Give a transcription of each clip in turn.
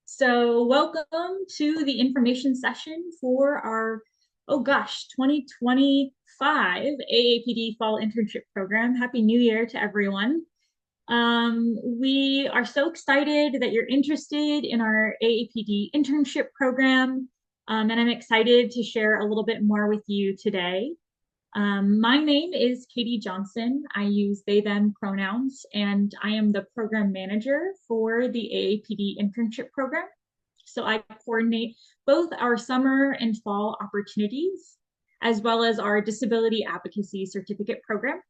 So welcome to the information session for our, 2025 AAPD Fall Internship Program. Happy New Year to everyone. We are so excited that you're interested in our AAPD internship program, and I'm excited to share a little bit more with you today. My name is Katie Johnson. I use they, them pronouns, and I am the program manager for the AAPD internship program. So I coordinate both our summer and fall opportunities, as well as our disability advocacy certificate program.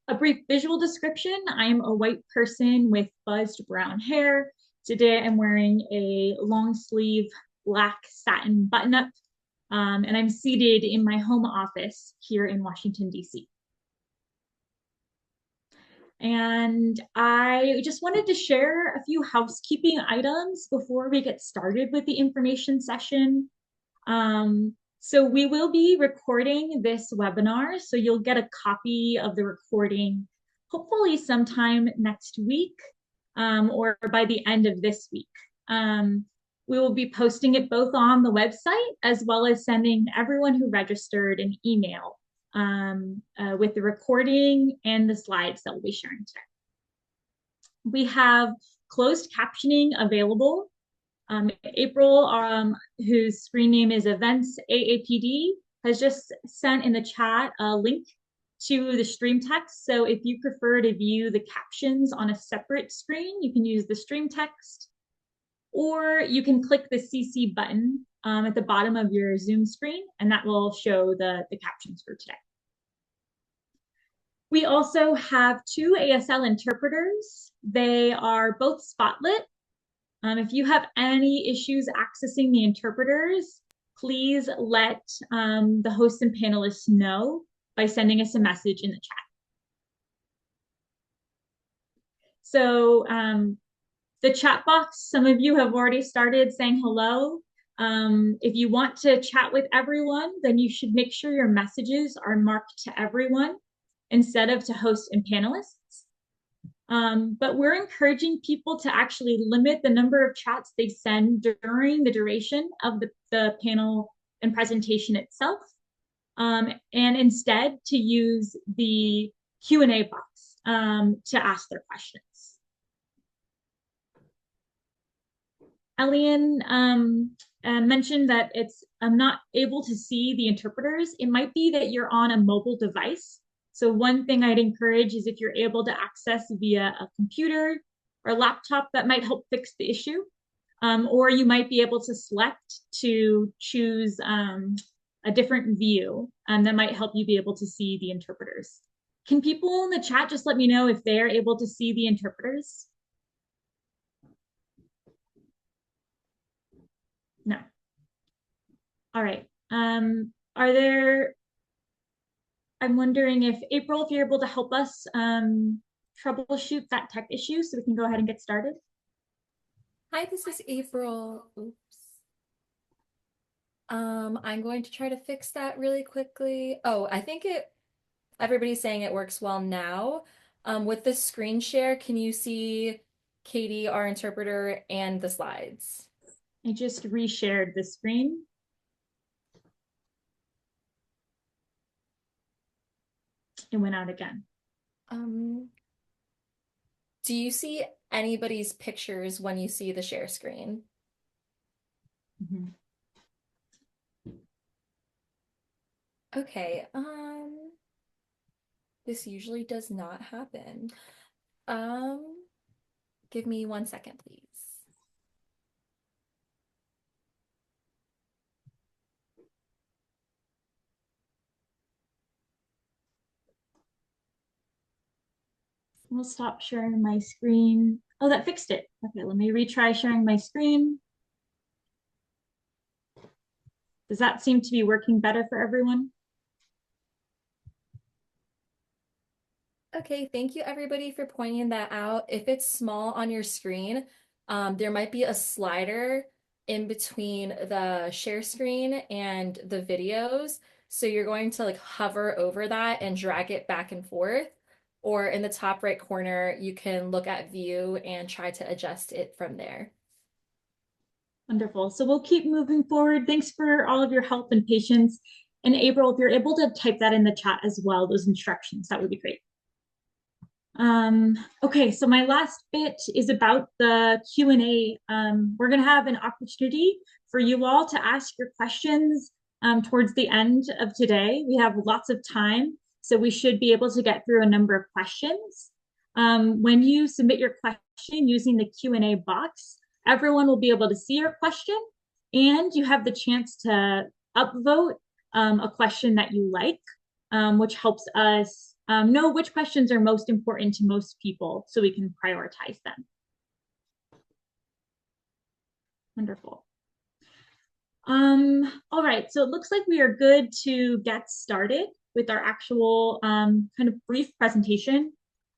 A brief visual description: I am a white person with buzzed brown hair. Today I'm wearing a long sleeve black satin button up, and I'm seated in my home office here in Washington, D.C. And I just wanted to share a few housekeeping items before we get started with the information session. So we will be recording this webinar, so you'll get a copy of the recording hopefully sometime next week, or by the end of this week. We will be posting it both on the website as well as sending everyone who registered an email with the recording and the slides that we'll be sharing today. We have closed captioning available. April, whose screen name is Events AAPD, has just sent in the chat a link to the stream text. So if you prefer to view the captions on a separate screen, you can use the stream text, or you can click the CC button at the bottom of your Zoom screen, and that will show the captions for today. We also have two ASL interpreters. They are both spotlit. If you have any issues accessing the interpreters, please let the hosts and panelists know by sending us a message in the chat. So the chat box, some of you have already started saying hello. If you want to chat with everyone, then you should make sure your messages are marked to everyone instead of to hosts and panelists. But we're encouraging people to actually limit the number of chats they send during the duration of the panel and presentation itself, and instead to use the Q&A box to ask their questions. Elian mentioned that I'm not able to see the interpreters. It might be that you're on a mobile device. So one thing I'd encourage is if you're able to access via a computer or laptop, that might help fix the issue. Or you might be able to select to choose a different view, and that might help you be able to see the interpreters. Can people in the chat just let me know if they're able to see the interpreters? No. All right. I'm wondering if April, if you're able to help us troubleshoot that tech issue so we can go ahead and get started. Hi, this is April. Oops. I'm going to try to fix that really quickly. Oh, I think everybody's saying it works well now. With the screen share, can you see Katie, our interpreter, and the slides? I just reshared the screen. It went out again. Do you see anybody's pictures when you see the share screen? Mm-hmm. Okay, this usually does not happen. Give me 1 second, please. We'll stop sharing my screen. Oh, that fixed it. Okay, let me retry sharing my screen. Does that seem to be working better for everyone? Okay, thank you everybody for pointing that out. If it's small on your screen, there might be a slider in between the share screen and the videos. So you're going to like hover over that and drag it back and forth. Or in the top right corner, you can look at view and try to adjust it from there. Wonderful. So we'll keep moving forward. Thanks for all of your help and patience. And April, if you're able to type that in the chat as well, those instructions, that would be great. Okay, so my last bit is about the Q&A. We're going to have an opportunity for you all to ask your questions towards the end of today. We have lots of time, so we should be able to get through a number of questions. When you submit your question using the Q&A box, everyone will be able to see your question, and you have the chance to upvote a question that you like, which helps us know which questions are most important to most people so we can prioritize them. Wonderful. All right, so it looks like we are good to get started with our actual kind of brief presentation.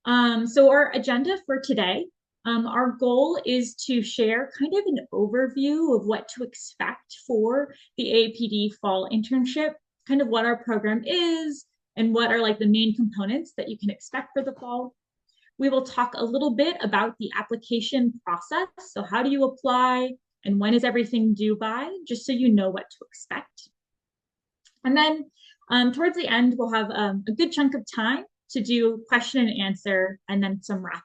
So our agenda for today, our goal is to share kind of an overview of what to expect for the AAPD fall internship, kind of what our program is, and what are like the main components that you can expect for the fall. We will talk a little bit about the application process. So how do you apply and when is everything due by, just so you know what to expect. And then towards the end, we'll have a good chunk of time to do question and answer and then some wrap up.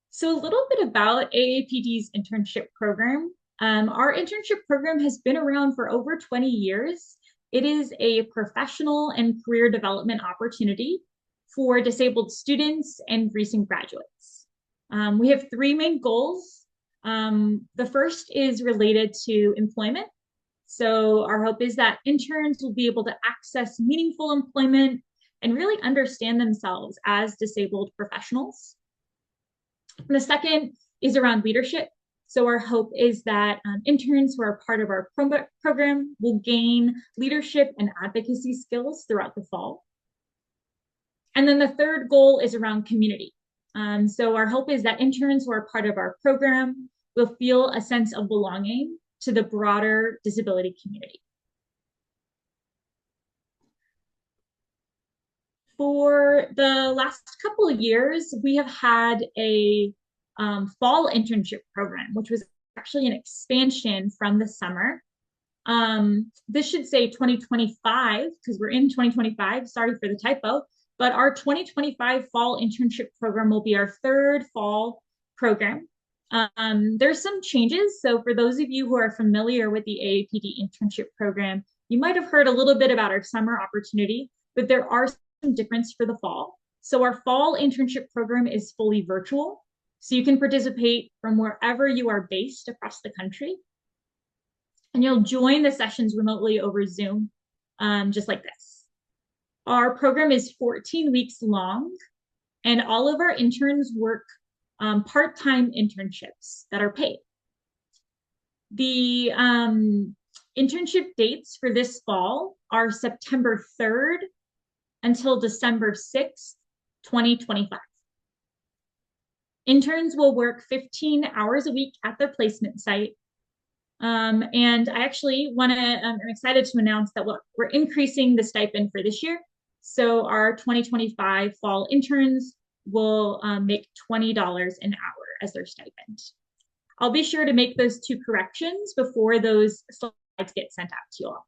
So a little bit about AAPD's internship program. Our internship program has been around for over 20 years. It is a professional and career development opportunity for disabled students and recent graduates. We have three main goals. The first is related to employment. So our hope is that interns will be able to access meaningful employment and really understand themselves as disabled professionals. And the second is around leadership. So our hope is that interns who are part of our program will gain leadership and advocacy skills throughout the fall. And then the third goal is around community. So our hope is that interns who are part of our program will feel a sense of belonging to the broader disability community. For the last couple of years, we have had a fall internship program, which was actually an expansion from the summer. This should say 2025 because we're in 2025. Sorry for the typo, but our 2025 fall internship program will be our third fall program. There's some changes. So for those of you who are familiar with the AAPD internship program, you might have heard a little bit about our summer opportunity, but there are some difference for the fall. So our fall internship program is fully virtual. So you can participate from wherever you are based across the country. And you'll join the sessions remotely over Zoom, just like this. Our program is 14 weeks long, and all of our interns work part-time internships that are paid. The internship dates for this fall are September 3rd until December 6th, 2025. Interns will work 15 hours a week at their placement site. And I actually I'm excited to announce that we're increasing the stipend for this year. So our 2025 fall interns will make $20 an hour as their stipend. I'll be sure to make those two corrections before those slides get sent out to you all.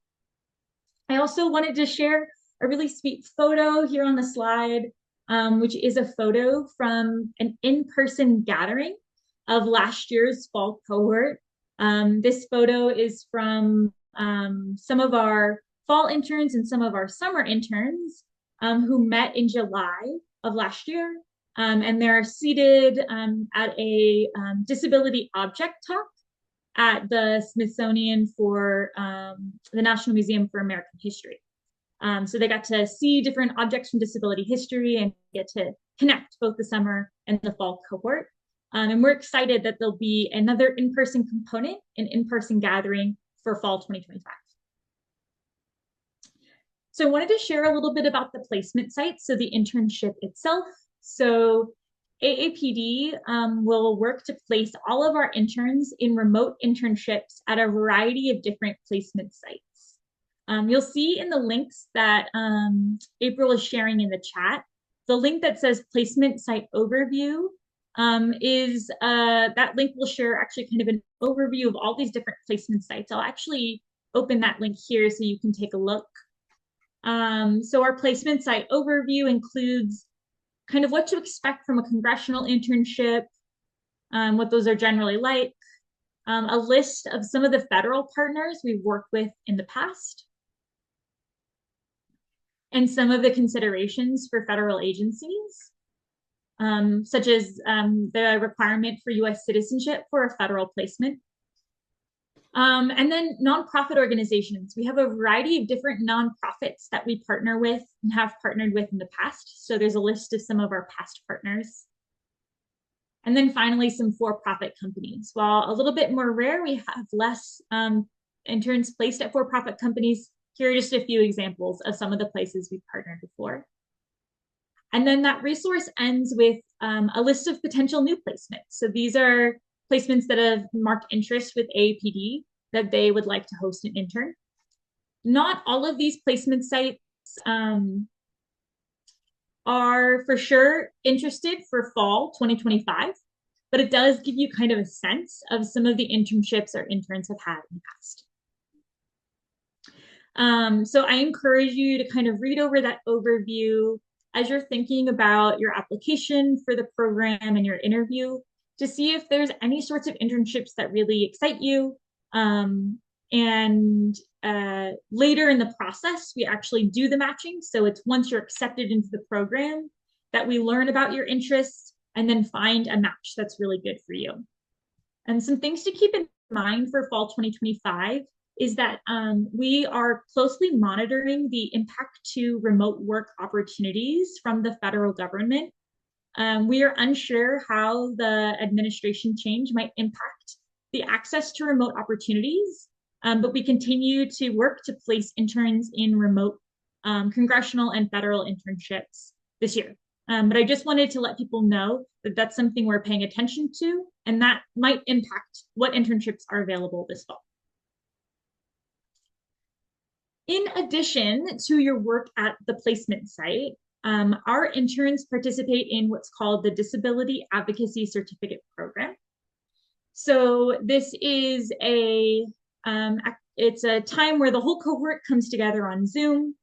I also wanted to share a really sweet photo here on the slide, which is a photo from an in-person gathering of last year's fall cohort. This photo is from some of our fall interns and some of our summer interns who met in July of last year. And they're seated at a disability object talk at the Smithsonian for the National Museum for American History. So they got to see different objects from disability history and get to connect both the summer and the fall cohort. And we're excited that there'll be another in-person component, an in-person gathering for fall 2025. So I wanted to share a little bit about the placement site, so the internship itself. So AAPD will work to place all of our interns in remote internships at a variety of different placement sites. You'll see in the links that April is sharing in the chat, the link that says placement site overview is that link will share actually kind of an overview of all these different placement sites. I'll actually open that link here so you can take a look. So our placement site overview includes kind of what to expect from a congressional internship, what those are generally like, a list of some of the federal partners we've worked with in the past, and some of the considerations for federal agencies, such as the requirement for US citizenship for a federal placement. And then nonprofit organizations. We have a variety of different nonprofits that we partner with and have partnered with in the past. So there's a list of some of our past partners. And then finally, some for-profit companies. While a little bit more rare, we have less interns placed at for-profit companies. Here are just a few examples of some of the places we've partnered before. And then that resource ends with a list of potential new placements. So these are placements that have marked interest with AAPD that they would like to host an intern. Not all of these placement sites are for sure interested for fall 2025, but it does give you kind of a sense of some of the internships our interns have had in the past. So I encourage you to kind of read over that overview as you're thinking about your application for the program and your interview to see if there's any sorts of internships that really excite you. And later in the process, we actually do the matching. So it's once you're accepted into the program that we learn about your interests and then find a match that's really good for you. And some things to keep in mind for fall 2025 is that we are closely monitoring the impact to remote work opportunities from the federal government. We are unsure how the administration change might impact the access to remote opportunities, but we continue to work to place interns in remote congressional and federal internships this year. But I just wanted to let people know that that's something we're paying attention to, and that might impact what internships are available this fall. In addition to your work at the placement site, our interns participate in what's called the Disability Advocacy Certificate Program. So this is it's a time where the whole cohort comes together on Zoom,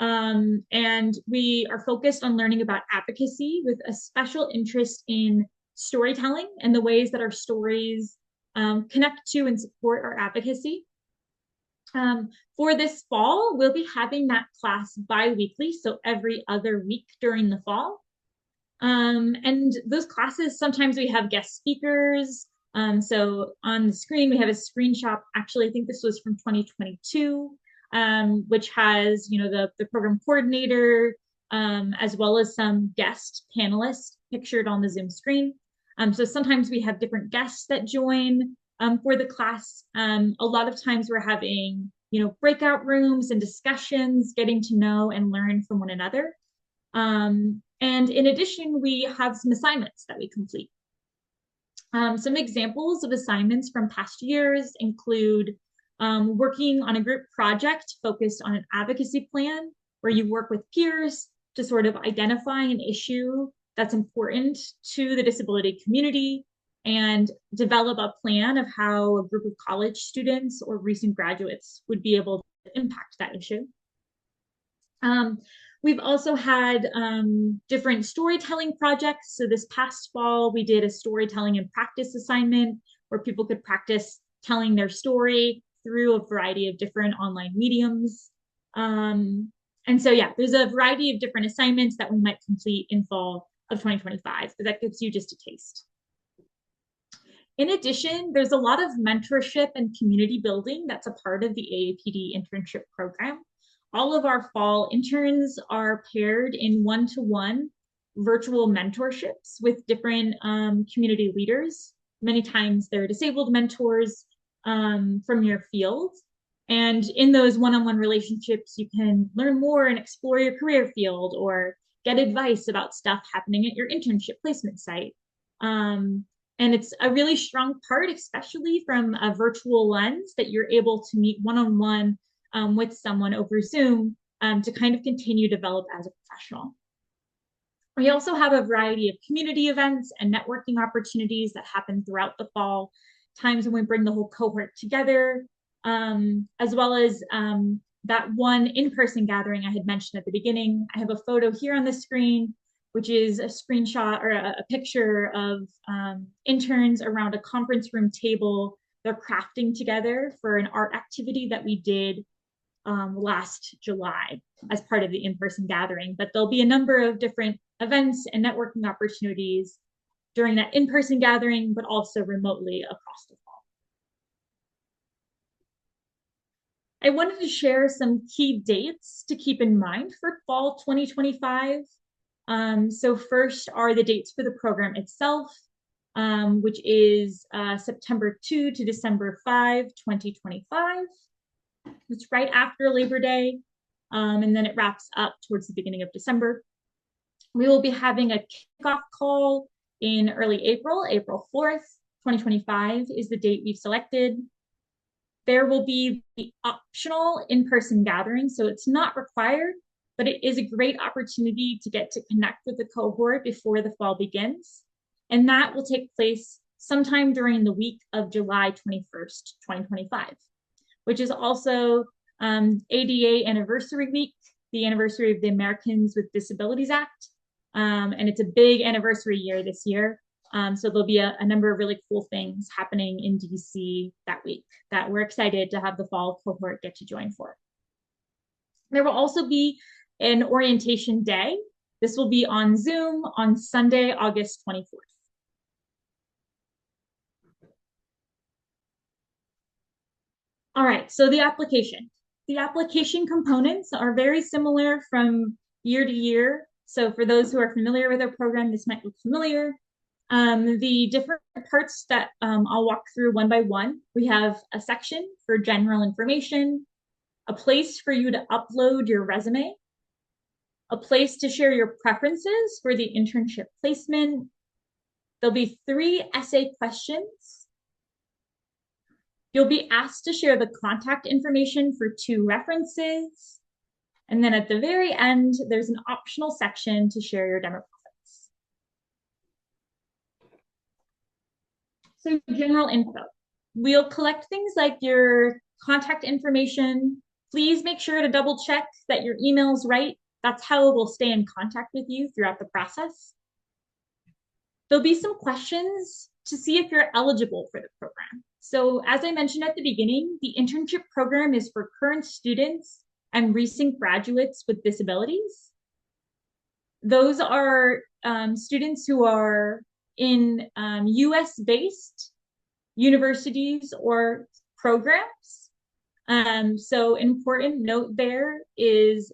and we are focused on learning about advocacy with a special interest in storytelling and the ways that our stories connect to and support our advocacy. For this fall, we'll be having that class bi-weekly, so every other week during the fall. And those classes, sometimes we have guest speakers. So on the screen, we have a screenshot. Actually, I think this was from 2022, which has, the program coordinator, as well as some guest panelists pictured on the Zoom screen. So sometimes we have different guests that join for the class. A lot of times we're having, breakout rooms and discussions, getting to know and learn from one another. And in addition, we have some assignments that we complete. Some examples of assignments from past years include working on a group project focused on an advocacy plan where you work with peers to sort of identify an issue that's important to the disability community and develop a plan of how a group of college students or recent graduates would be able to impact that issue. We've also had different storytelling projects. So this past fall, we did a storytelling and practice assignment where people could practice telling their story through a variety of different online mediums. And so, yeah, there's a variety of different assignments that we might complete in fall of 2025, but that gives you just a taste. In addition, there's a lot of mentorship and community building that's a part of the AAPD internship program. All of our fall interns are paired in one-to-one virtual mentorships with different community leaders. Many times they're disabled mentors from your field. And in those one-on-one relationships, you can learn more and explore your career field or get advice about stuff happening at your internship placement site. And it's a really strong part, especially from a virtual lens, that you're able to meet one-on-one with someone over Zoom to kind of continue to develop as a professional. We also have a variety of community events and networking opportunities that happen throughout the fall, times when we bring the whole cohort together, as well as that one in-person gathering I had mentioned at the beginning. I have a photo here on the screen, which is a screenshot or a picture of interns around a conference room table. They're crafting together for an art activity that we did last July as part of the in-person gathering. But there'll be a number of different events and networking opportunities during that in-person gathering, but also remotely across the fall. I wanted to share some key dates to keep in mind for fall 2025. So first are the dates for the program itself, which is September 2 to December 5, 2025. It's right after Labor Day, and then it wraps up towards the beginning of December. We will be having a kickoff call in early April, April 4th, 2025 is the date we've selected. There will be the optional in-person gathering, so it's not required, but it is a great opportunity to get to connect with the cohort before the fall begins. And that will take place sometime during the week of July 21st, 2025, which is also ADA Anniversary Week, the anniversary of the Americans with Disabilities Act. And it's a big anniversary year this year. So there'll be a number of really cool things happening in DC that week that we're excited to have the fall cohort get to join for. There will also be an orientation day. This will be on Zoom on Sunday, August 24th. All right, so the application. The application components are very similar from year to year. So for those who are familiar with our program, this might look familiar. The different parts that I'll walk through one by one. We have a section for general information, a place for you to upload your resume, a place to share your preferences for the internship placement. There'll be 3 essay questions. You'll be asked to share the contact information for 2 references. And then at the very end, there's an optional section to share your demographics. So general info. We'll collect things like your contact information. Please make sure to double check that your email's right. That's how we'll stay in contact with you throughout the process. There'll be some questions to see if you're eligible for the program. So as I mentioned at the beginning, the internship program is for current students and recent graduates with disabilities. Those are students who are in US-based universities or programs. So an important note there is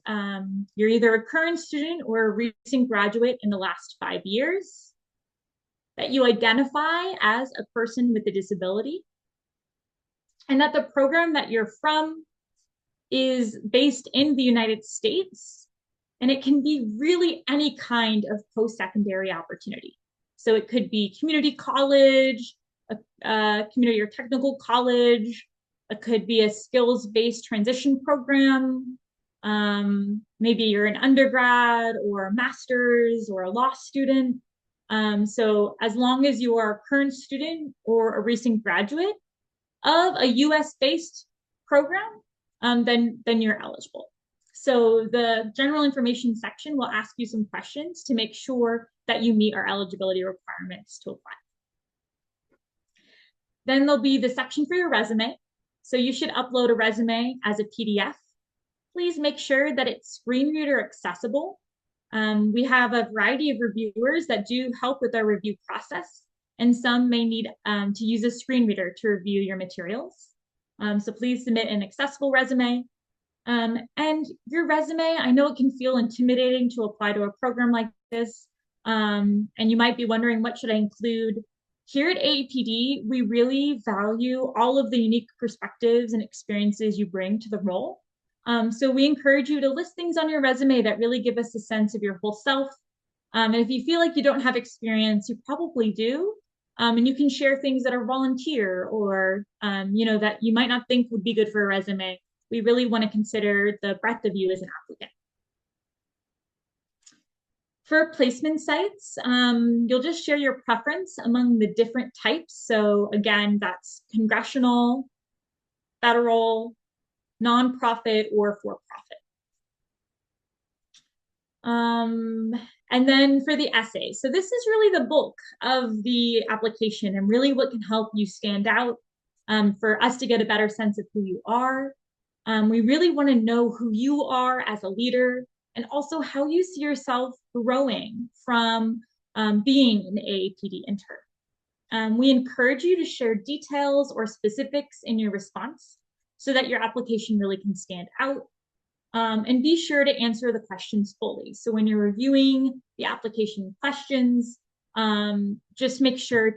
you're either a current student or a recent graduate in the last 5 years, that you identify as a person with a disability, and that the program that you're from is based in the United States, and it can be really any kind of post-secondary opportunity. So it could be community college, a community or technical college, it could be a skills-based transition program. Maybe you're an undergrad or a master's or a law student. So as long as you are a current student or a recent graduate of a US-based program, then you're eligible. So the general information section will ask you some questions to make sure that you meet our eligibility requirements to apply. Then there'll be the section for your resume. So you should upload a resume as a PDF. Please make sure that it's screen reader accessible. We have a variety of reviewers that do help with our review process, and some may need to use a screen reader to review your materials. So please submit an accessible resume. And your resume, I know it can feel intimidating to apply to a program like this, and you might be wondering, what should I include? Here at AAPD, we really value all of the unique perspectives and experiences you bring to the role. So we encourage you to list things on your resume that really give us a sense of your whole self. And if you feel like you don't have experience, you probably do. And you can share things that are volunteer or, that you might not think would be good for a resume. We really want to consider the breadth of you as an applicant. For placement sites, you'll just share your preference among the different types. So again, that's congressional, federal, nonprofit, or for-profit. Um, and then for the essay, so this is really the bulk of the application and really what can help you stand out for us to get a better sense of who you are. We really want to know who you are as a leader and also how you see yourself growing from being an AAPD intern. We encourage you to share details or specifics in your response so that your application really can stand out. And be sure to answer the questions fully. So when you're reviewing the application questions, just make sure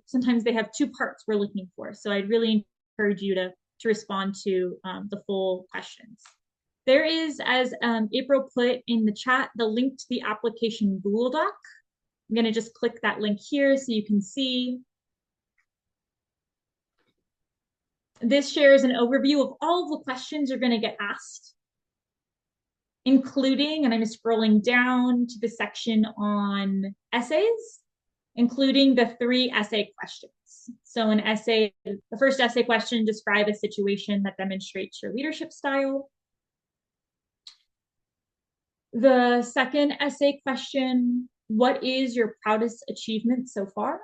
sometimes they have two parts we're looking for. So I'd really encourage you to respond to the full questions. There is, as April put in the chat, the link to the application Google Doc. I'm going to just click that link here so you can see. This shares an overview of all of the questions you're going to get asked, including, and I'm scrolling down to the section on essays, including the 3 essay questions. So an essay, the first essay question, describe a situation that demonstrates your leadership style. The second essay question, what is your proudest achievement so far?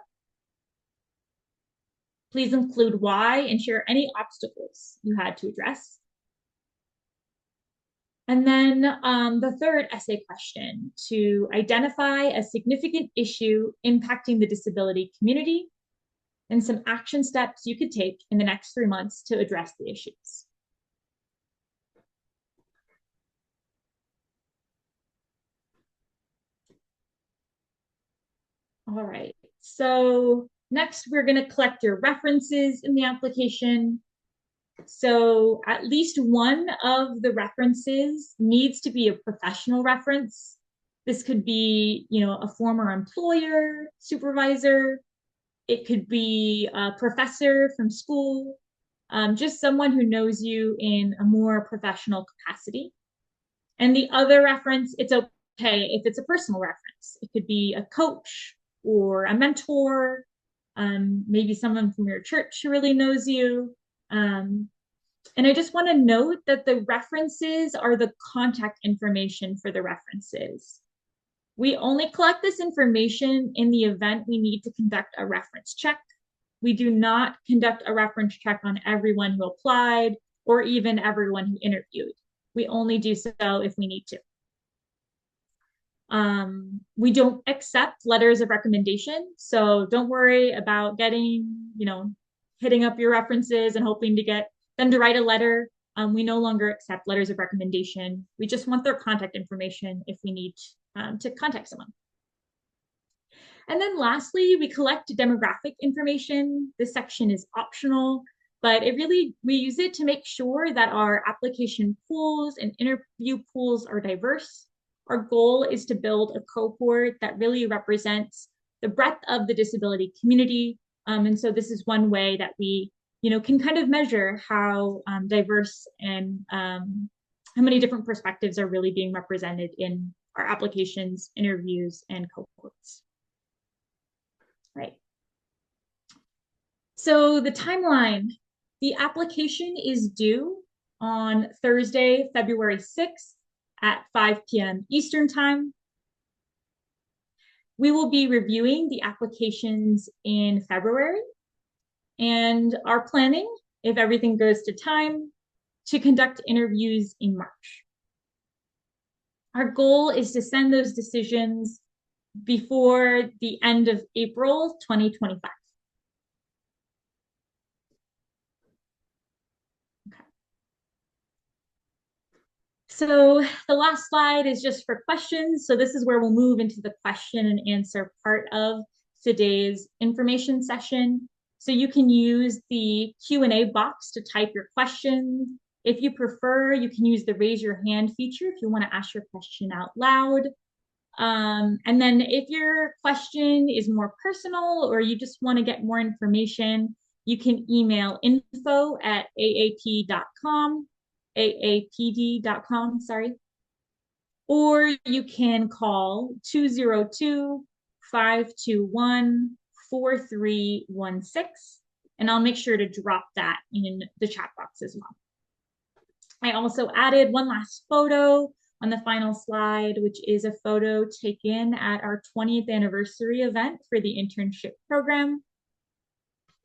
Please include why and share any obstacles you had to address. And then the third essay question, to identify a significant issue impacting the disability community and some action steps you could take in the next 3 months to address the issues. All right, so next we're going to collect your references in the application. So at least one of the references needs to be a professional reference. This could be, a former employer, supervisor. It could be a professor from school, just someone who knows you in a more professional capacity. And the other reference, it's okay if it's a personal reference. It could be a coach or a mentor, maybe someone from your church who really knows you. And I just want to note that the references are the contact information for the references. We only collect this information in the event we need to conduct a reference check. We do not conduct a reference check on everyone who applied or even everyone who interviewed. We only do so if we need to. We don't accept letters of recommendation, so don't worry about hitting up your references and hoping to get them to write a letter. We no longer accept letters of recommendation. We just want their contact information if we need to contact someone. And then lastly, we collect demographic information. This section is optional, but we use it to make sure that our application pools and interview pools are diverse. Our goal is to build a cohort that really represents the breadth of the disability community. And so this is one way that we, can kind of measure how diverse and how many different perspectives are really being represented in our applications, interviews, and cohorts. Right. So the timeline, the application is due on Thursday, February 6th at 5 p.m. Eastern Time. We will be reviewing the applications in February and are planning, if everything goes to time, to conduct interviews in March. Our goal is to send those decisions before the end of April 2025. Okay. So the last slide is just for questions. So this is where we'll move into the question and answer part of today's information session. So you can use the Q&A box to type your questions. If you prefer, you can use the raise your hand feature if you want to ask your question out loud. And then if your question is more personal or you just want to get more information, you can email info@aap.com, aapd.com, sorry. or you can call 202-521-4316, and I'll make sure to drop that in the chat box as well. I also added one last photo on the final slide, which is a photo taken at our 20th anniversary event for the internship program.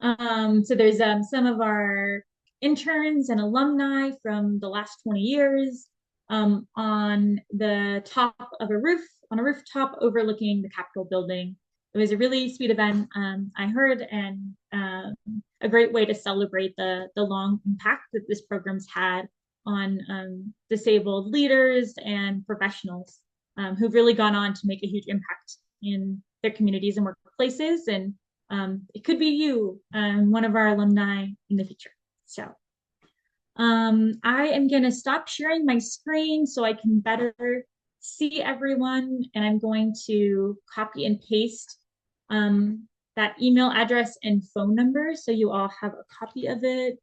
So there's some of our interns and alumni from the last 20 years on the top of a roof, on a rooftop overlooking the Capitol building. It was a really sweet event, I heard, and a great way to celebrate the long impact that this program's had on disabled leaders and professionals who've really gone on to make a huge impact in their communities and workplaces. And it could be you, one of our alumni in the future. So I am going to stop sharing my screen so I can better see everyone. And I'm going to copy and paste that email address and phone number so you all have a copy of it.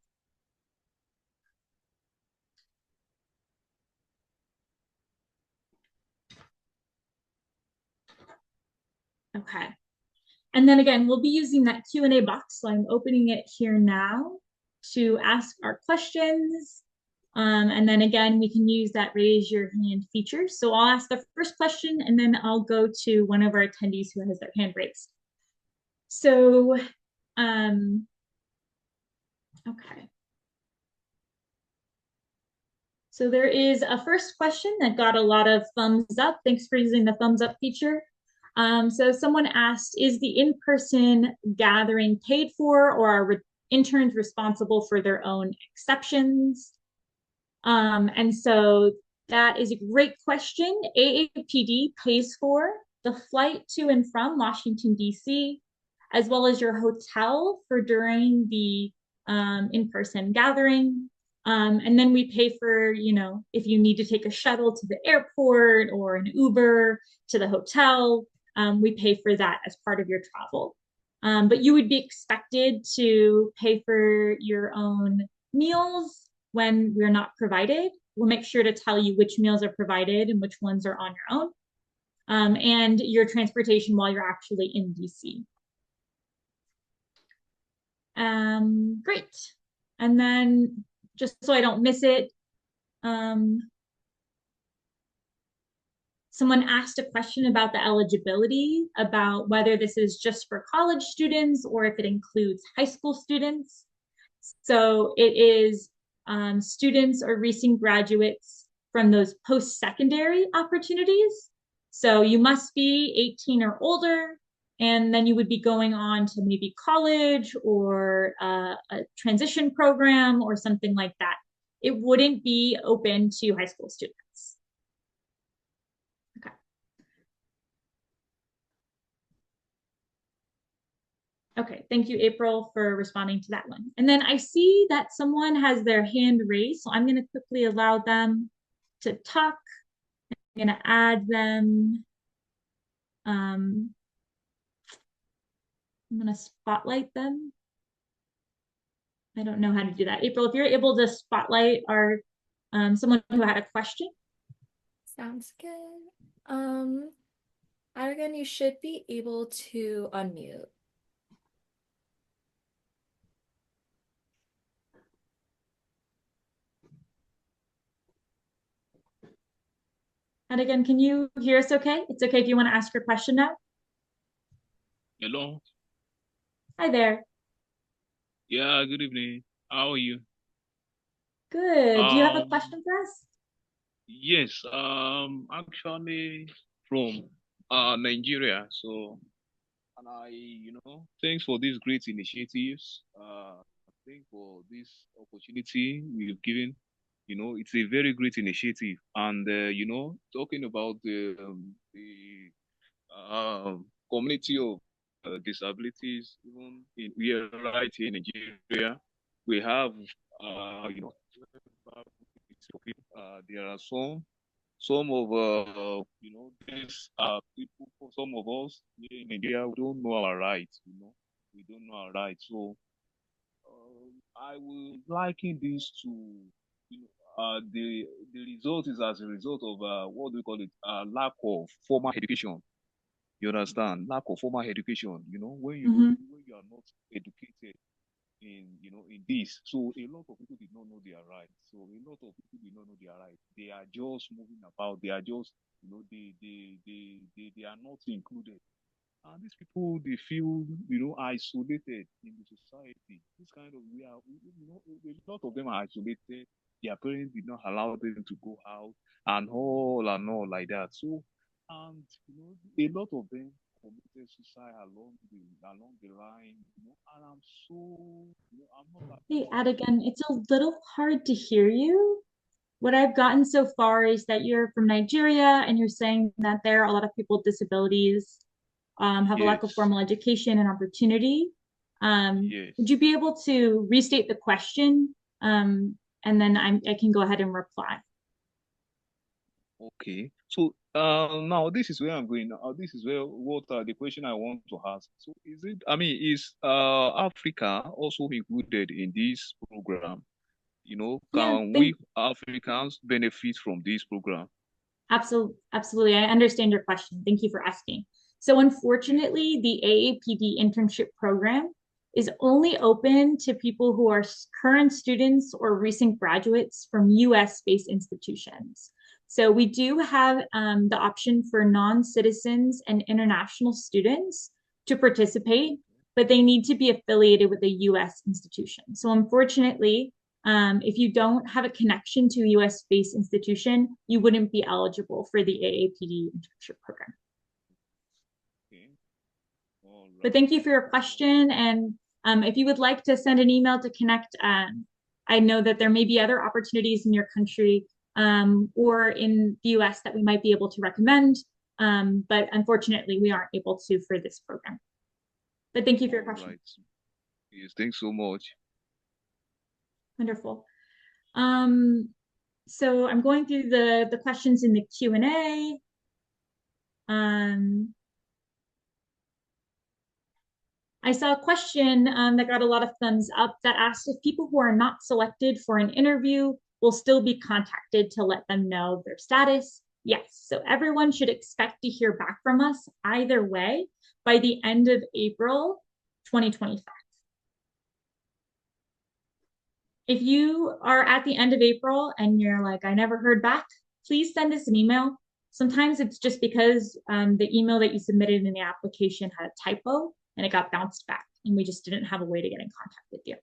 Okay. And then again, we'll be using that Q&A box. So I'm opening it here now to ask our questions. And then again, we can use that raise your hand feature. So I'll ask the first question and then I'll go to one of our attendees who has their hand raised. So, okay. So there is a first question that got a lot of thumbs up. Thanks for using the thumbs up feature. So someone asked, is the in-person gathering paid for, or are interns responsible for their own exceptions? And so that is a great question. AAPD pays for the flight to and from Washington, D.C., as well as your hotel for during the in-person gathering. And then we pay for, if you need to take a shuttle to the airport or an Uber to the hotel, we pay for that as part of your travel. But you would be expected to pay for your own meals when we're not provided. We'll make sure to tell you which meals are provided and which ones are on your own, and your transportation while you're actually in DC. Great. And then just so I don't miss it, someone asked a question about the eligibility, about whether this is just for college students or if it includes high school students. So it is students or recent graduates from those post-secondary opportunities. So you must be 18 or older, and then you would be going on to maybe college or a transition program or something like that. It wouldn't be open to high school students. Okay. Okay, thank you, April, for responding to that one. And then I see that someone has their hand raised, so I'm going to quickly allow them to talk. I'm going to add them. I'm going to spotlight them. I don't know how to do that. April, if you're able to spotlight our someone who had a question. Sounds good. Aragon, you should be able to unmute. And again, can you hear us okay? It's okay if you want to ask your question now. Hello. Hi there. Yeah, good evening. How are you? Good. Do you have a question for us? Yes, actually from Nigeria. So, and thanks for these great initiatives. Thanks for this opportunity you've given. It's a very great initiative. And talking about the community of disabilities, even we are right here in Nigeria, we have, there are some of these people, for some of us here in Nigeria, we don't know our rights. We don't know our rights. So I would liken this to, the result is as a result of what do we call it? Lack of formal education. You understand? Lack of formal education. You know, Hmm. when you are not educated in this, so a lot of people did not know their rights. So a lot of people did not know their rights. They are just moving about. They are just they are not included. And these people, they feel, isolated in the society. This kind of, a lot of them are isolated. Their parents did not allow them to go out and all like that. So, and, a lot of them committed suicide along the line, and I'm so, I'm not happy Hey, about it. Adigan, it's a little hard to hear you. What I've gotten so far is that you're from Nigeria and you're saying that there are a lot of people with disabilities have a lack of Yes, formal education and opportunity. Would yes. you be able to restate the question? And then I can go ahead and reply. Okay. So now this is where I'm going. This is where what the question I want to ask. So is Africa also included in this program? Yeah, Can we Africans benefit from this program? absolutely. I understand your question. Thank you for asking. So, Yes. unfortunately, the AAPD internship program is only open to people who are current students or recent graduates from US-based institutions. So, we do have the option for non-citizens and international students to participate, but they need to be affiliated with a US institution. So, unfortunately, if you don't have a connection to a US-based institution, you wouldn't be eligible for the AAPD internship program. Okay. All But right. thank you for your Oh, question. And if you would like to send an email to connect, I know that there may be other opportunities in your country or in the US that we might be able to recommend. But unfortunately, we aren't able to for this program. But thank you for your all question. right. Yes. Thanks so much. Wonderful. Um, so I'm going through the questions in the Q&A. Um, I saw a question that got a lot of thumbs up that asked if people who are not selected for an interview will still be contacted to let them know their status. Yes, so everyone should expect to hear back from us either way by the end of April 2025. If you are at the end of April and you're like, I never heard back, please send us an email. Sometimes it's just because the email that you submitted in the application had a typo and it got bounced back, and we just didn't have a way to get in contact with you.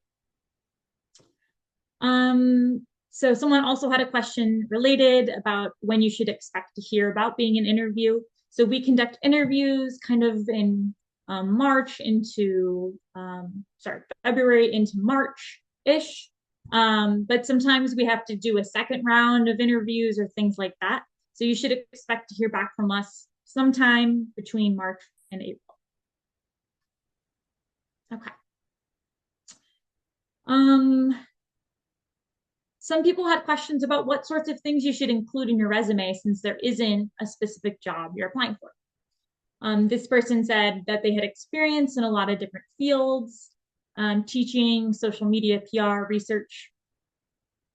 So someone also had a question related about when you should expect to hear about being an interview. So we conduct interviews kind of in March into, February into March-ish. But sometimes we have to do a second round of interviews or things like that. So you should expect to hear back from us sometime between March and April. Okay. Um, some people had questions about what sorts of things you should include in your resume since there isn't a specific job you're applying for. This person said that they had experience in a lot of different fields, teaching, social media, PR, research,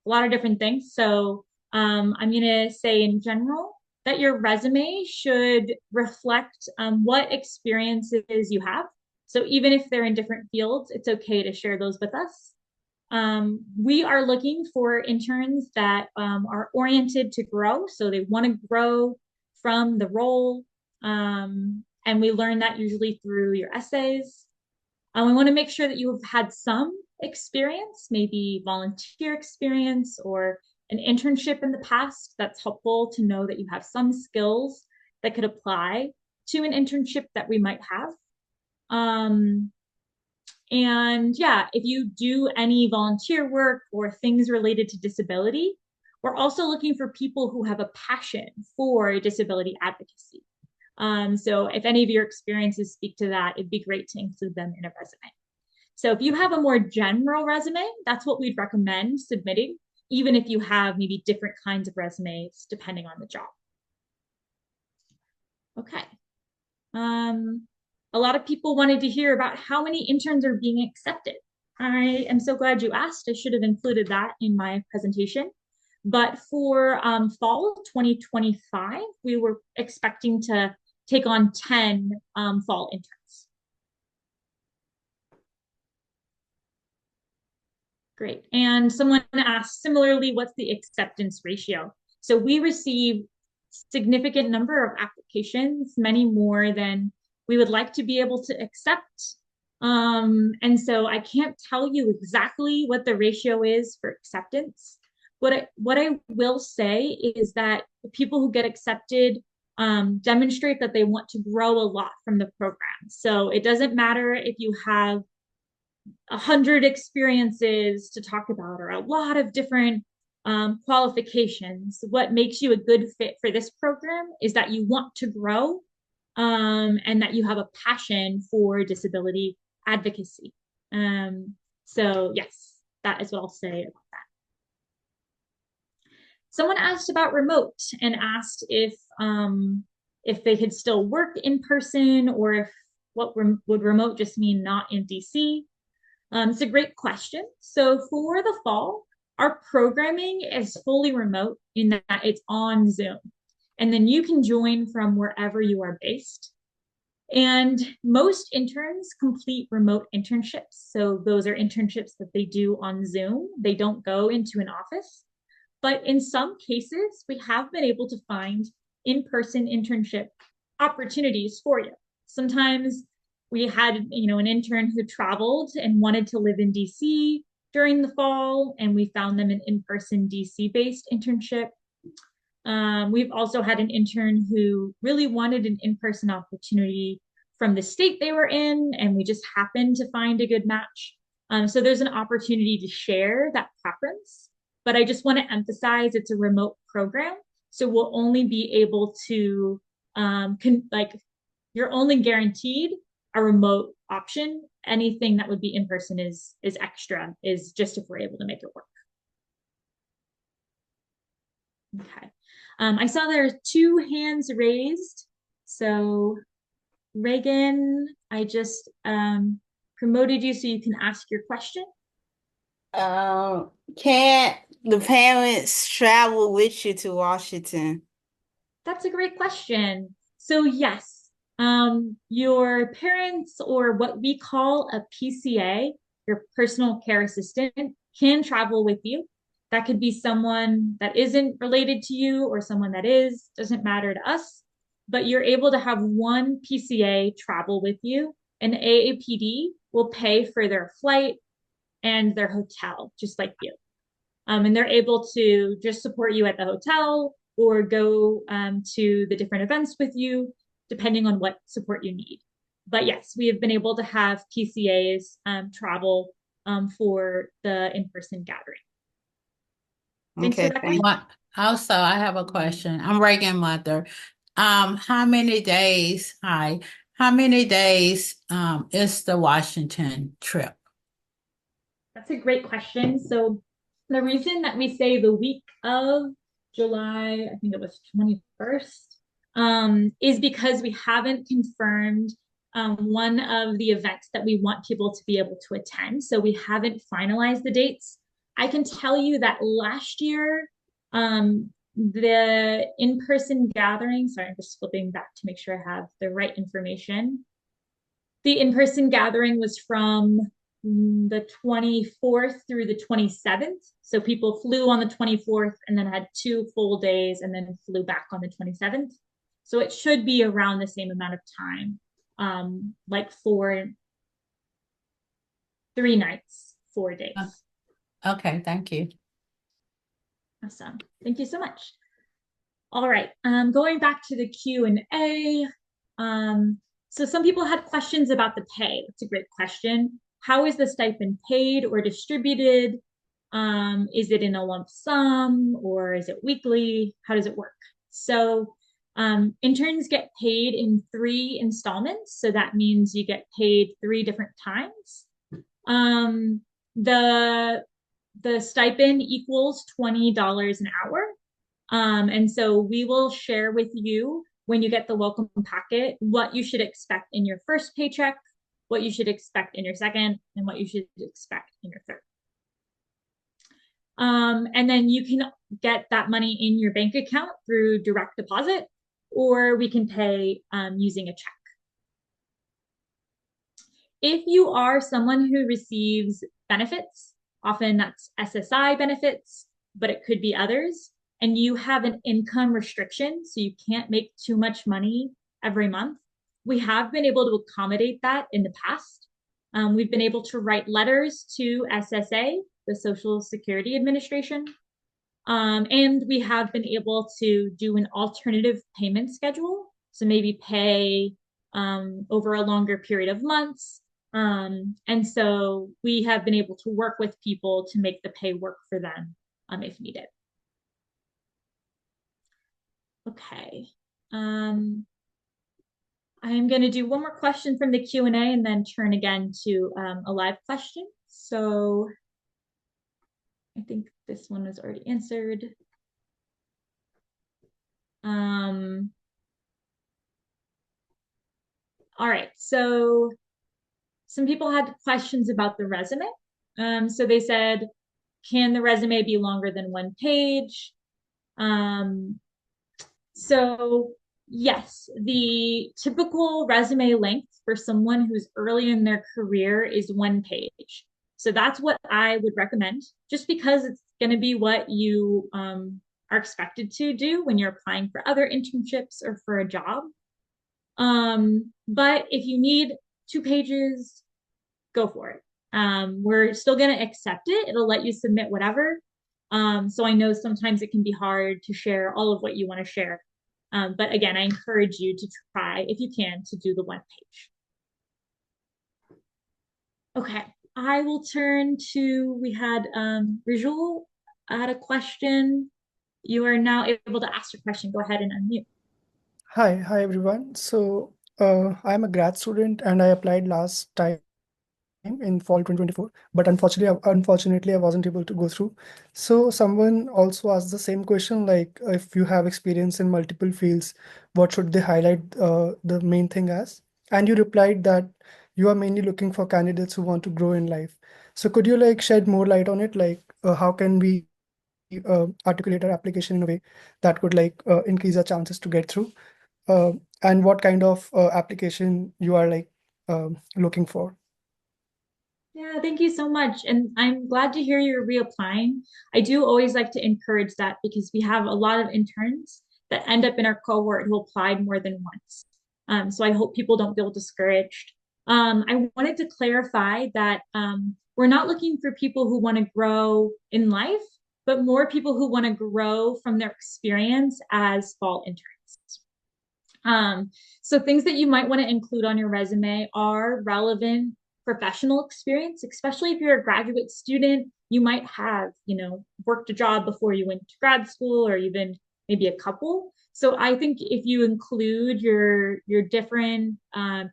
a lot of different things. So I'm going to say in general that your resume should reflect what experiences you have. So even if they're in different fields, it's okay to share those with us. We are looking for interns that are oriented to grow. So they want to grow from the role. And we learn that usually through your essays. We want to make sure that you have had some experience, maybe volunteer experience or an internship in the past. That's helpful to know that you have some skills that could apply to an internship that we might have. And yeah, if you do any volunteer work or things related to disability, we're also looking for people who have a passion for disability advocacy. So if any of your experiences speak to that, it'd be great to include them in a resume. So if you have a more general resume, that's what we'd recommend submitting, even if you have maybe different kinds of resumes depending on the job. Okay. A lot of people wanted to hear about how many interns are being accepted. I am so glad you asked. I should have included that in my presentation. But for fall 2025, we were expecting to take on 10 fall interns. Great. And someone asked similarly, what's the acceptance ratio? So we receive significant number of applications, many more than we would like to be able to accept. And so I can't tell you exactly what the ratio is for acceptance. What I will say is that the people who get accepted demonstrate that they want to grow a lot from the program. So it doesn't matter if you have 100 experiences to talk about or a lot of different qualifications. What makes you a good fit for this program is that you want to grow and that you have a passion for disability advocacy. So yes, that is what I'll say about that. Someone asked about remote and asked if they could still work in person or if would remote just mean not in DC. It's a great question. So for the fall, our programming is fully remote in that it's on Zoom. And then you can join from wherever you are based. And most interns complete remote internships. So those are internships that they do on Zoom. They don't go into an office. But in some cases, we have been able to find in-person internship opportunities for you. Sometimes we had, an intern who traveled and wanted to live in DC during the fall, and we found them an in-person DC-based internship. We've also had an intern who really wanted an in-person opportunity from the state they were in, and we just happened to find a good match. So there's an opportunity to share that preference, but I just want to emphasize it's a remote program. So we'll only be able to, you're only guaranteed a remote option. Anything that would be in person is extra, is just if we're able to make it work. Okay. I saw there are 2 hands raised. So Reagan, I just promoted you so you can ask your question. Can't the parents travel with you to Washington? That's a great question. So yes, your parents, or what we call a PCA, your personal care assistant, can travel with you. That could be someone that isn't related to you or someone that is, doesn't matter to us, but you're able to have one PCA travel with you, and AAPD will pay for their flight and their hotel, just like you. And they're able to just support you at the hotel or go to the different events with you, depending on what support you need. But yes, we have been able to have PCAs travel for the in-person gathering. Thanks Okay, for that question. Also, I have a question. I'm Reagan Mother. How many days is the Washington trip? That's a great question. So the reason that we say the week of July, I think it was 21st, is because we haven't confirmed one of the events that we want people to be able to attend. So we haven't finalized the dates. I can tell you that last year, the in-person gathering, sorry, I'm just flipping back to make sure I have the right information. The in-person gathering was from the 24th through the 27th. So people flew on the 24th and then had 2 full days and then flew back on the 27th. So it should be around the same amount of time, like 3 nights, 4 days. Okay, thank you. Awesome. Thank you so much. All right, going back to the Q&A. So some people had questions about the pay. That's a great question. How is the stipend paid or distributed? Is it in a lump sum or is it weekly? How does it work? So interns get paid in 3 installments. So that means you get paid 3 different times. The stipend equals $20 an hour. And so we will share with you when you get the welcome packet what you should expect in your first paycheck, what you should expect in your second, and what you should expect in your third. And then you can get that money in your bank account through direct deposit, or we can pay using a check. If you are someone who receives benefits, often that's SSI benefits, but it could be others, and you have an income restriction, so you can't make too much money every month, we have been able to accommodate that in the past. We've been able to write letters to SSA, the Social Security Administration, and we have been able to do an alternative payment schedule. So maybe pay over a longer period of months. And so we have been able to work with people to make the pay work for them if needed. Okay. I'm going to do one more question from the Q&A and then turn again to a live question. So I think this one was already answered. All right, so some people had questions about the resume. So they said, can the resume be longer than one page? So yes, the typical resume length for someone who's early in their career is one page. So that's what I would recommend, just because it's going to be what you are expected to do when you're applying for other internships or for a job. But if you need 2 pages, go for it. We're still going to accept it. It'll let you submit whatever. So I know sometimes it can be hard to share all of what you want to share. But again, I encourage you to try, if you can, to do the one page. Okay, I will turn to, we had Rijul had a question. You are now able to ask your question. Go ahead and unmute. Hi everyone. So I'm a grad student and I applied last time in fall 2024, but unfortunately I wasn't able to go through. So someone also asked the same question, like if you have experience in multiple fields, what should they highlight the main thing as? And you replied that you are mainly looking for candidates who want to grow in life. So could you like shed more light on it? Like how can we articulate our application in a way that could like increase our chances to get through? And what kind of application you are like looking for? Yeah, thank you so much. And I'm glad to hear you're reapplying. I do always like to encourage that because we have a lot of interns that end up in our cohort who applied more than once. So I hope people don't feel discouraged. I wanted to clarify that we're not looking for people who want to grow in life, but more people who want to grow from their experience as fall interns. So things that you might want to include on your resume are relevant professional experience, especially if you're a graduate student. You might have, worked a job before you went to grad school, or even maybe a couple. So I think if you include your different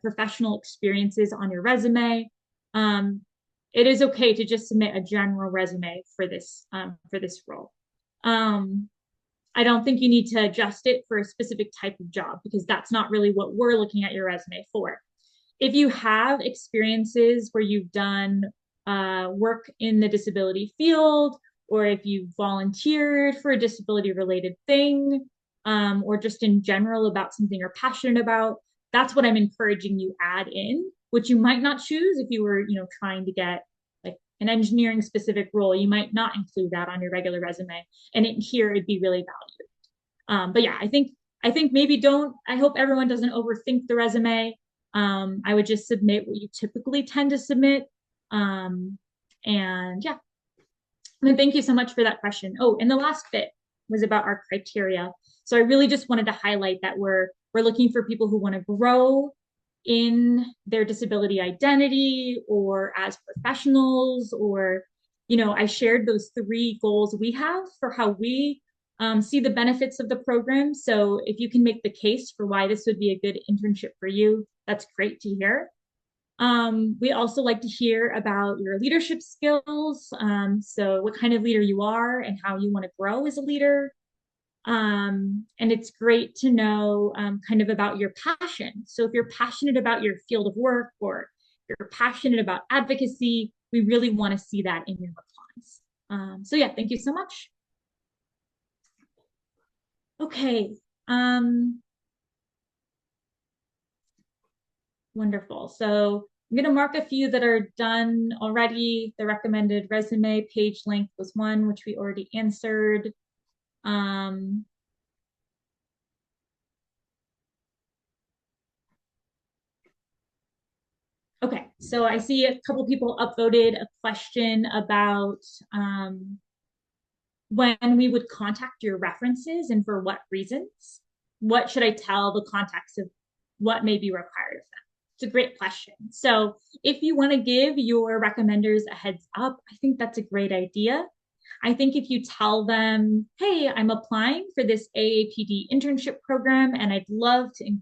professional experiences on your resume, it is okay to just submit a general resume for this role. I don't think you need to adjust it for a specific type of job because that's not really what we're looking at your resume for. If you have experiences where you've done work in the disability field, or if you've volunteered for a disability related thing, or just in general about something you're passionate about, that's what I'm encouraging you add in, which you might not choose if you were, trying to get like an engineering specific role. You might not include that on your regular resume, and here it'd be really valued. But yeah, I think maybe I hope everyone doesn't overthink the resume. I would just submit what you typically tend to submit. And yeah, and then thank you so much for that question. Oh, and the last bit was about our criteria. So I really just wanted to highlight that we're looking for people who want to grow in their disability identity or as professionals, or, I shared those 3 goals we have for how we see the benefits of the program. So if you can make the case for why this would be a good internship for you, that's great to hear. We also like to hear about your leadership skills. So what kind of leader you are and how you want to grow as a leader. And it's great to know kind of about your passion. So if you're passionate about your field of work, or you're passionate about advocacy, we really want to see that in your replies. So yeah, thank you so much. Okay. Wonderful. So I'm going to mark a few that are done already. The recommended resume page length was one, which we already answered. Okay, so I see a couple people upvoted a question about when we would contact your references and for what reasons. What should I tell the contacts of what may be required of them? It's a great question. So if you want to give your recommenders a heads up, I think that's a great idea. I think if you tell them, hey, I'm applying for this AAPD internship program and I'd love to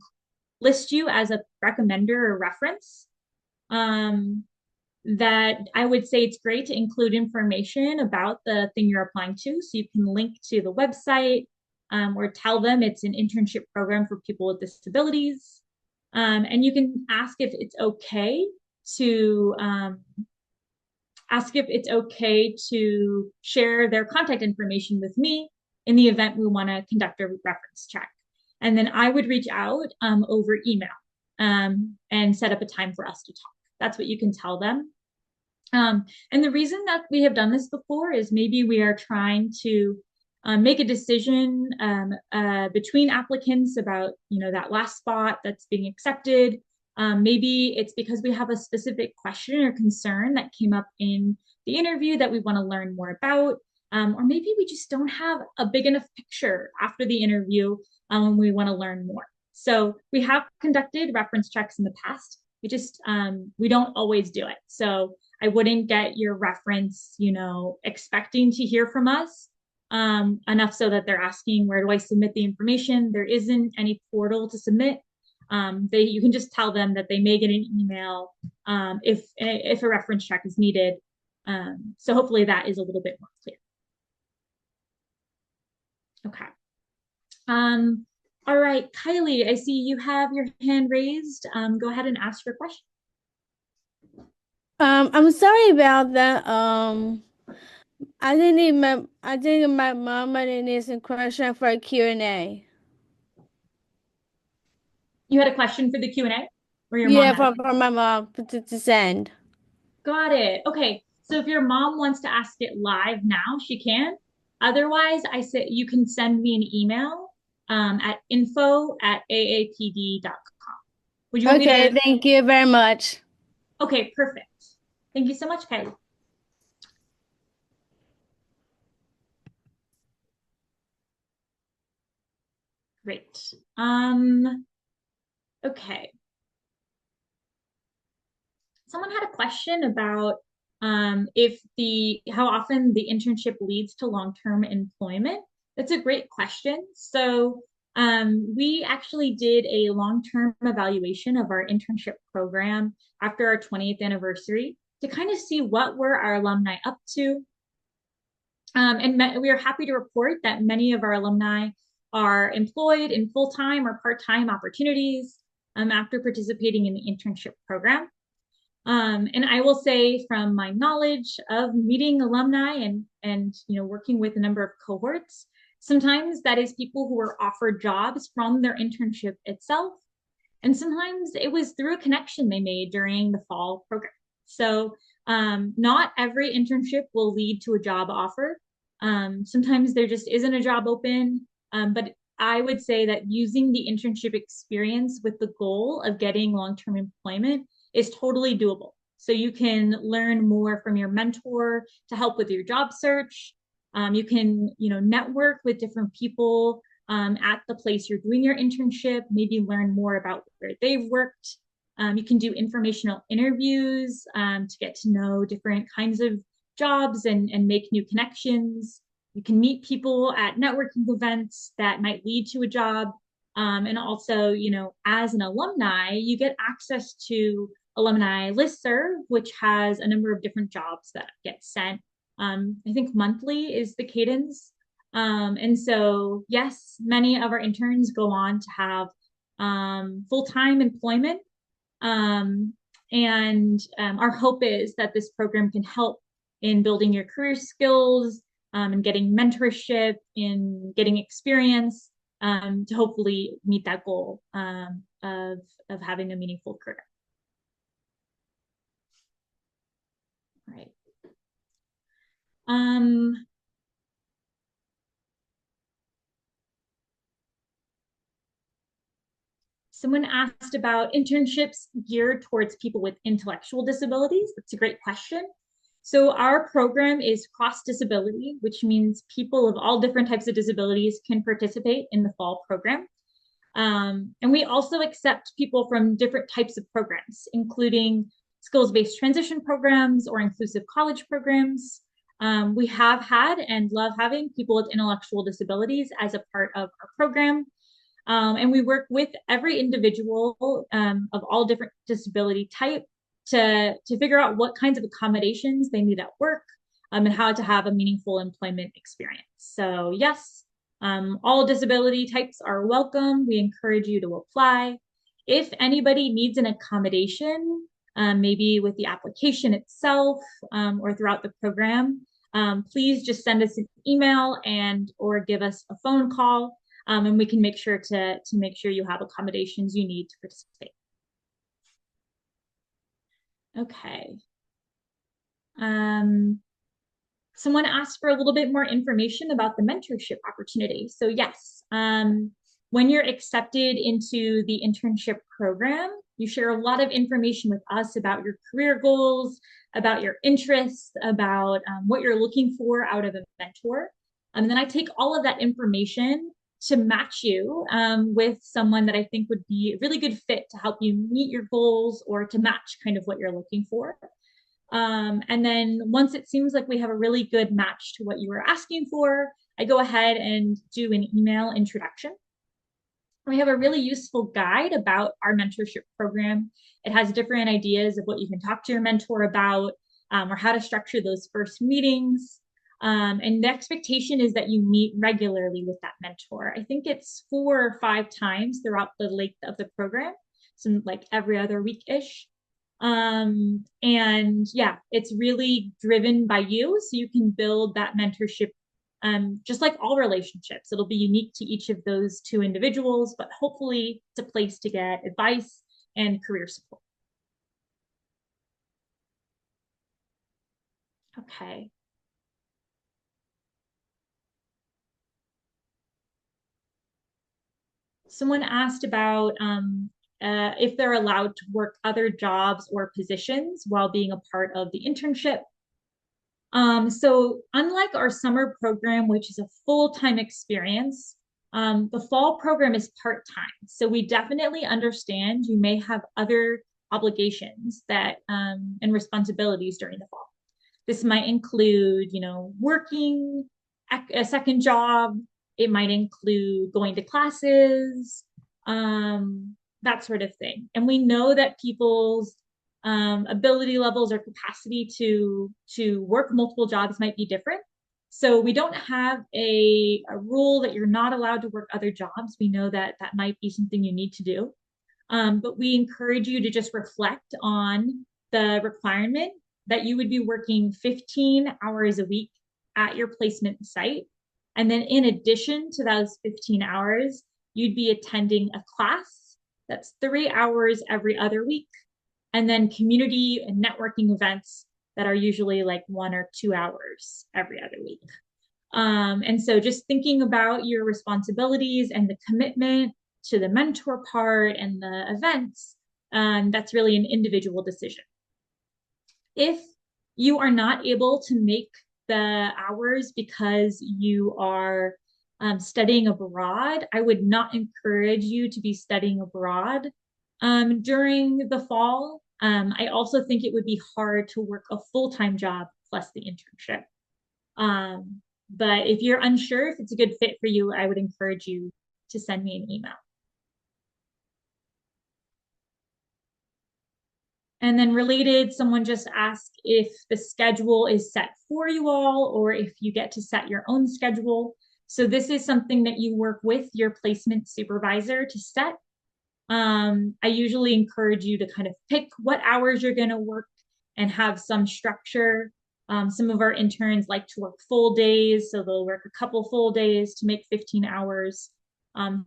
list you as a recommender or reference, that I would say it's great to include information about the thing you're applying to. So you can link to the website, or tell them it's an internship program for people with disabilities. And you can ask if it's okay to share their contact information with me in the event we want to conduct a reference check. And then I would reach out over email and set up a time for us to talk. That's what you can tell them. And the reason that we have done this before is maybe we are trying to make a decision between applicants about, that last spot that's being accepted. Maybe it's because we have a specific question or concern that came up in the interview that we want to learn more about. Or maybe we just don't have a big enough picture after the interview and we want to learn more. So we have conducted reference checks in the past. We don't always do it. So I wouldn't get your reference, expecting to hear from us enough so that they're asking, where do I submit the information? There isn't any portal to submit. You can just tell them that they may get an email if a reference check is needed. So hopefully that is a little bit more clear. Okay. All right, Kylie, I see you have your hand raised. Go ahead and ask your question. I'm sorry about that. I think my mom needs a question for a Q&A. You had a question for the Q&A? Or your Yeah, mom for my mom to send. Got it. Okay. So if your mom wants to ask it live now, she can. Otherwise, I said you can send me an email at info@aapd.com. Would you want me Okay, to? thank you very much. Okay, perfect. Thank you so much, Kylie. Great. Okay. Someone had a question about how often the internship leads to long-term employment. That's a great question. So we actually did a long-term evaluation of our internship program after our 20th anniversary to kind of see what were our alumni up to. And we are happy to report that many of our alumni are employed in full-time or part-time opportunities after participating in the internship program. And I will say from my knowledge of meeting alumni and working with a number of cohorts, sometimes that is people who were offered jobs from their internship itself. And sometimes it was through a connection they made during the fall program. So not every internship will lead to a job offer. Sometimes there just isn't a job open, but I would say that using the internship experience with the goal of getting long-term employment is totally doable. So you can learn more from your mentor to help with your job search. You can, network with different people at the place you're doing your internship, maybe learn more about where they've worked. You can do informational interviews to get to know different kinds of jobs and make new connections. You can meet people at networking events that might lead to a job. And also, as an alumni, you get access to alumni listserv, which has a number of different jobs that get sent. I think monthly is the cadence. And so, yes, many of our interns go on to have full-time employment. And our hope is that this program can help in building your career skills, and getting mentorship, in getting experience, to hopefully meet that goal of having a meaningful career. All right. Someone asked about internships geared towards people with intellectual disabilities. That's a great question. So our program is cross disability, which means people of all different types of disabilities can participate in the fall program. And we also accept people from different types of programs, including skills-based transition programs or inclusive college programs. We have had and love having people with intellectual disabilities as a part of our program. And we work with every individual of all different disability type to figure out what kinds of accommodations they need at work, and how to have a meaningful employment experience. So yes, all disability types are welcome. We encourage you to apply. If anybody needs an accommodation, maybe with the application itself, or throughout the program, please just send us an email or give us a phone call. And we can make sure to make sure you have accommodations you need to participate. Okay. Someone asked for a little bit more information about the mentorship opportunity. So yes, when you're accepted into the internship program, you share a lot of information with us about your career goals, about your interests, about what you're looking for out of a mentor. And then I take all of that information to match you with someone that I think would be a really good fit to help you meet your goals or to match kind of what you're looking for. And then once it seems like we have a really good match to what you were asking for, I go ahead and do an email introduction. We have a really useful guide about our mentorship program. It has different ideas of what you can talk to your mentor about, or how to structure those first meetings. And the expectation is that you meet regularly with that mentor. I think it's 4 or 5 times throughout the length of the program, so like every other week-ish. And yeah, it's really driven by you, so you can build that mentorship, just like all relationships. It'll be unique to each of those 2 individuals, but hopefully it's a place to get advice and career support. Okay. Someone asked about if they're allowed to work other jobs or positions while being a part of the internship. So unlike our summer program, which is a full-time experience, the fall program is part-time. So we definitely understand you may have other obligations that and responsibilities during the fall. This might include, working a second job. It might include going to classes, that sort of thing. And we know that people's ability levels or capacity to work multiple jobs might be different. So we don't have a rule that you're not allowed to work other jobs. We know that that might be something you need to do. But we encourage you to just reflect on the requirement that you would be working 15 hours a week at your placement site. And then in addition to those 15 hours, you'd be attending a class that's 3 hours every other week. And then community and networking events that are usually like 1 or 2 hours every other week. And so just thinking about your responsibilities and the commitment to the mentor part and the events, that's really an individual decision. If you are not able to make the hours because you are studying abroad, I would not encourage you to be studying abroad during the fall. I also think it would be hard to work a full-time job plus the internship. But if you're unsure if it's a good fit for you, I would encourage you to send me an email. And then related, someone just asked if the schedule is set for you all or if you get to set your own schedule. So this is something that you work with your placement supervisor to set. I usually encourage you to kind of pick what hours you're going to work and have some structure Some of our interns like to work full days, so they'll work a couple full days to make 15 hours.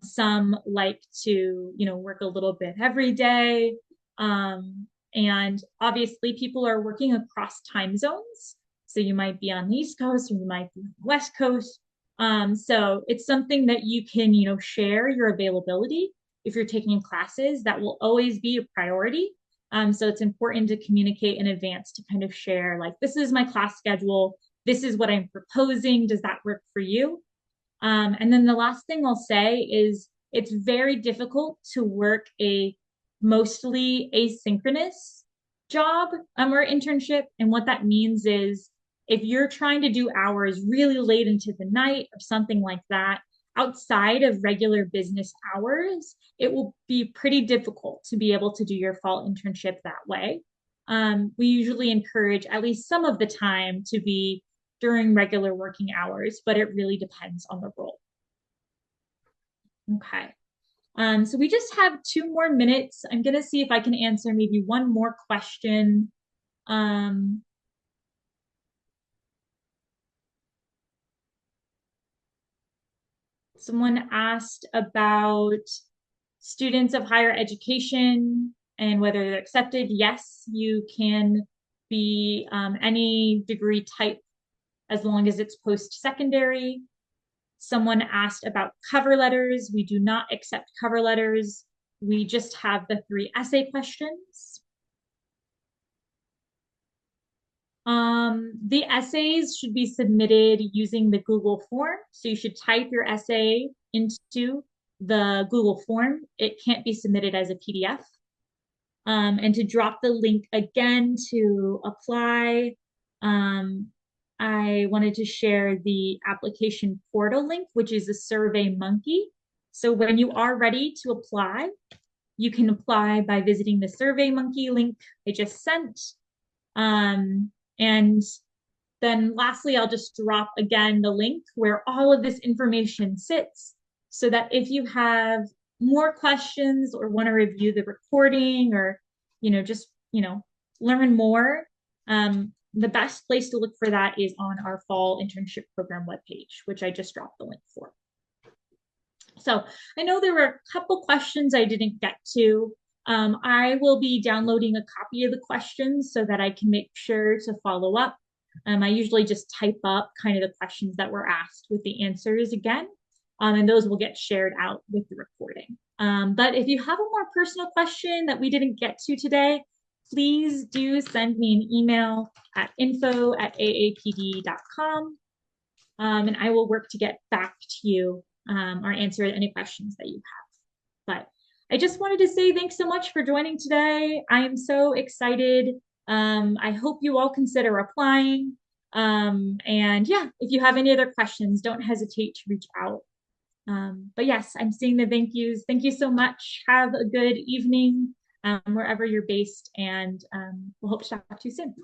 Some like to, work a little bit every day. And obviously people are working across time zones. So you might be on the East Coast or you might be on the West Coast. So it's something that you can, share your availability. If you're taking classes, that will always be a priority. So it's important to communicate in advance to kind of share, like, this is my class schedule. This is what I'm proposing. Does that work for you? And then the last thing I'll say is it's very difficult to work a mostly asynchronous job or internship. And what that means is if you're trying to do hours really late into the night or something like that, outside of regular business hours, it will be pretty difficult to be able to do your fall internship that way. We usually encourage at least some of the time to be during regular working hours, but it really depends on the role. Okay. So we just have 2 more minutes. I'm going to see if I can answer maybe one more question. Someone asked about students of higher education and whether they're accepted. Yes, you can be any degree type as long as it's post-secondary. Someone asked about cover letters. We do not accept cover letters. We just have the 3 essay questions. The essays should be submitted using the Google form. So you should type your essay into the Google form. It can't be submitted as a PDF. And to drop the link again to apply, I wanted to share the application portal link, which is a SurveyMonkey. So when you are ready to apply, you can apply by visiting the SurveyMonkey link I just sent. And then lastly, I'll just drop again the link where all of this information sits so that if you have more questions or want to review the recording or, just, learn more, the best place to look for that is on our fall internship program webpage, which I just dropped the link for. So I know there were a couple questions I didn't get to. I will be downloading a copy of the questions so that I can make sure to follow up. I usually just type up kind of the questions that were asked with the answers again, and those will get shared out with the recording. But if you have a more personal question that we didn't get to today, please do send me an email at info@aapd.com, and I will work to get back to you or answer any questions that you have. But I just wanted to say thanks so much for joining today. I am so excited. I hope you all consider applying. And yeah, if you have any other questions, don't hesitate to reach out. But yes, I'm seeing the thank yous. Thank you so much. Have a good evening wherever you're based, and we'll hope to talk to you soon.